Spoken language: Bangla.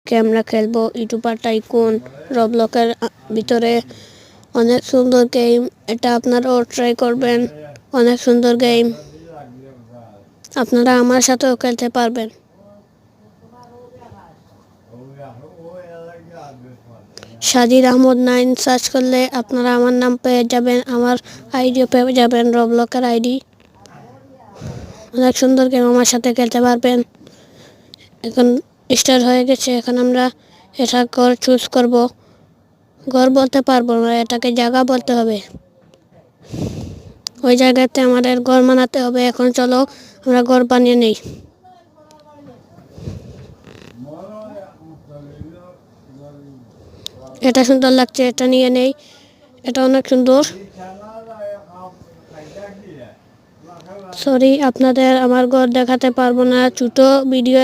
আজকে আমরা খেলবো ইউটিউবার টাইকুন রবলকের ভিতরে। অনেক সুন্দর গেম, এটা আপনারাও ট্রাই করবেন। অনেক সুন্দর গেম, আপনারা আমার সাথেও খেলতে পারবেন। সাজিদ আহমদ 9 সার্চ করলে আপনারা আমার নাম পেয়ে যাবেন, আমার আইডিও পেয়ে যাবেন, রবলকের আইডি। অনেক সুন্দর গেম, আমার সাথে খেলতে পারবেন। এখন স্টার্ট হয়ে গেছে। এখন আমরা এটা ঘর চুজ করব। ঘর বলতে পারবো না, এটাকে জায়গা বলতে হবে। ওই জায়গাতে আমাদের ঘর বানাতে হবে। এখন চলো আমরা ঘর বানিয়ে নেই। এটা সুন্দর লাগছে, এটা নিয়ে নেই। এটা অনেক সুন্দর। সরি, আপনাদের আমার ঘর দেখাতে পারবো না, ছোট ভিডিও।